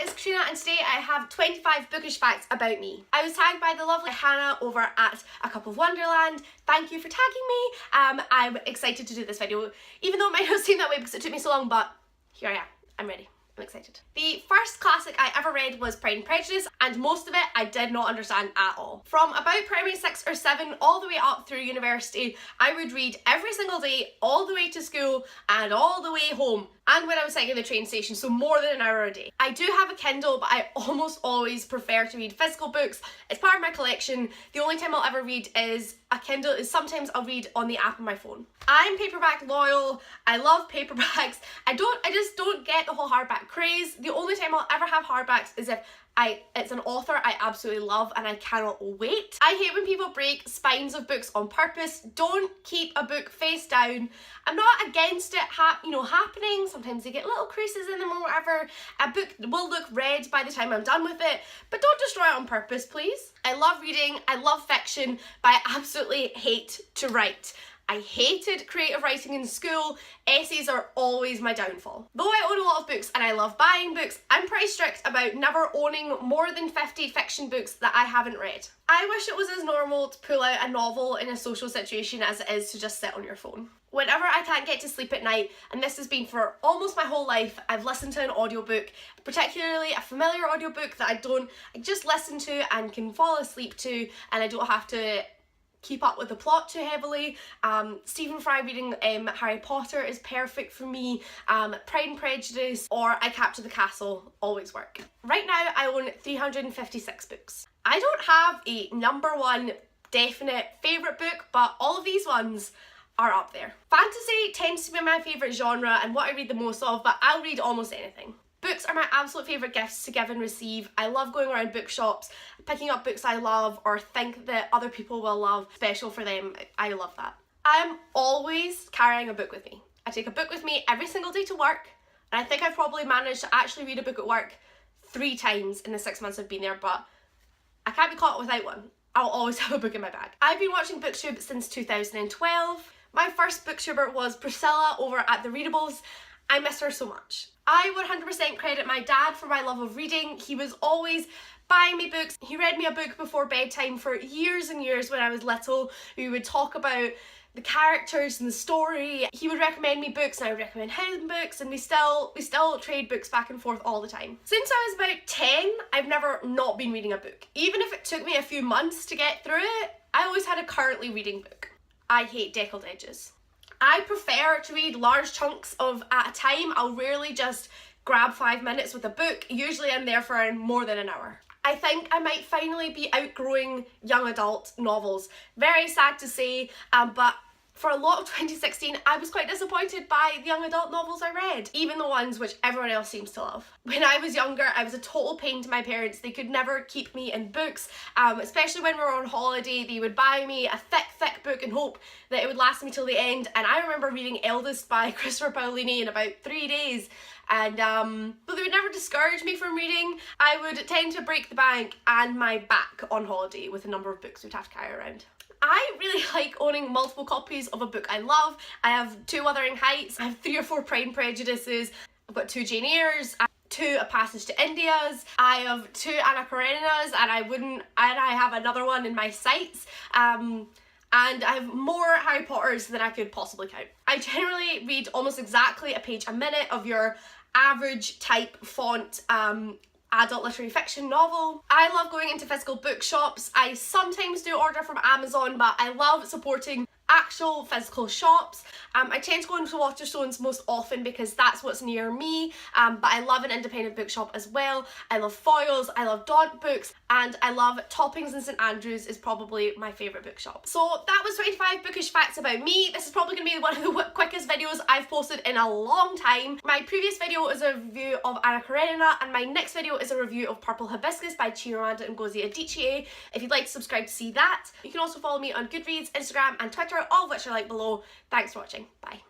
it's Katrina and today I have 25 bookish facts about me. I was tagged by the lovely Hannah over at A Cup of Wonderland. Thank you for tagging me. I'm excited to do this video, even though it might not seem that way because it took me so long, but here I am. I'm ready. I'm excited. The first classic I ever read was Pride and Prejudice, and most of it I did not understand at all. From about primary 6 or 7 all the way up through university, I would read every single day, all the way to school and all the way home, and when I was sitting in the train station, so more than an hour a day. I do have a Kindle, but I almost always prefer to read physical books. It's part of my collection. The only time I'll ever read is a Kindle is sometimes I'll read on the app on my phone. I'm paperback loyal. I love paperbacks. I just don't get the whole hardback craze. The only time I'll ever have hardbacks is if it's an author I absolutely love and I cannot wait. I hate when people break spines of books on purpose. Don't keep a book face down. I'm not against it happening. Sometimes they get little creases in them or whatever. A book will look red by the time I'm done with it, but don't destroy it on purpose, please. I love reading, I love fiction, but I absolutely hate to write. I hated creative writing in school. Essays are always my downfall. Though I own a lot of books and I love buying books, I'm pretty strict about never owning more than 50 fiction books that I haven't read. I wish it was as normal to pull out a novel in a social situation as it is to just sit on your phone. Whenever I can't get to sleep at night, and this has been for almost my whole life, I've listened to an audiobook, particularly a familiar audiobook that I just listen to and can fall asleep to, and I don't have to keep up with the plot too heavily. Stephen Fry reading Harry Potter is perfect for me. Pride and Prejudice or I Capture the Castle always work. Right now I own 356 books. I don't have a number one definite favourite book, but all of these ones are up there. Fantasy tends to be my favourite genre and what I read the most of, but I'll read almost anything. Books are my absolute favourite gifts to give and receive. I love going around bookshops, picking up books I love or think that other people will love, special for them. I love that. I'm always carrying a book with me. I take a book with me every single day to work, and I think I've probably managed to actually read a book at work 3 times in the 6 months I've been there, but I can't be caught without one. I'll always have a book in my bag. I've been watching BookTube since 2012. My first booktuber was Priscilla over at The Readables. I miss her so much. I 100% credit my dad for my love of reading. He was always buying me books. He read me a book before bedtime for years and years when I was little. We would talk about the characters and the story. He would recommend me books and I would recommend him books, and we still trade books back and forth all the time. Since I was about 10, I've never not been reading a book. Even if it took me a few months to get through it, I always had a currently reading book. I hate deckled edges. I prefer to read large chunks at a time. I'll rarely just grab 5 minutes with a book. Usually I'm there for more than an hour. I think I might finally be outgrowing young adult novels. Very sad to say, but for a lot of 2016, I was quite disappointed by the young adult novels I read, even the ones which everyone else seems to love. When I was younger, I was a total pain to my parents. They could never keep me in books, especially when we were on holiday. They would buy me a thick book and hope that it would last me till the end. And I remember reading Eldest by Christopher Paolini in about 3 days. And but they would never discourage me from reading. I would tend to break the bank and my back on holiday with the number of books we'd have to carry around. I really like owning multiple copies of a book I love. I have 2 Wuthering Heights, I have 3 or 4 Pride and Prejudices, I've got 2 Jane Eyres, 2 A Passage to India's, I have 2 Anna Karenina's, and I have another one in my sights. And I have more Harry Potters than I could possibly count. I generally read almost exactly a page a minute of your average type font adult literary fiction novel. I love going into physical bookshops. I sometimes do order from Amazon, but I love supporting actual physical shops. I tend to go into Waterstones most often because that's what's near me, but I love an independent bookshop as well. I love foils, I love Daunt books, and I love Toppings in St Andrews is probably my favourite bookshop. So that was 25 bookish facts about me. This is probably going to be one of the quickest videos I've posted in a long time. My previous video is a review of Anna Karenina, and my next video is a review of Purple Hibiscus by Chimamanda Ngozi Adichie. If you'd like to subscribe to see that. You can also follow me on Goodreads, Instagram and Twitter, all of which are linked below. Thanks for watching. Bye.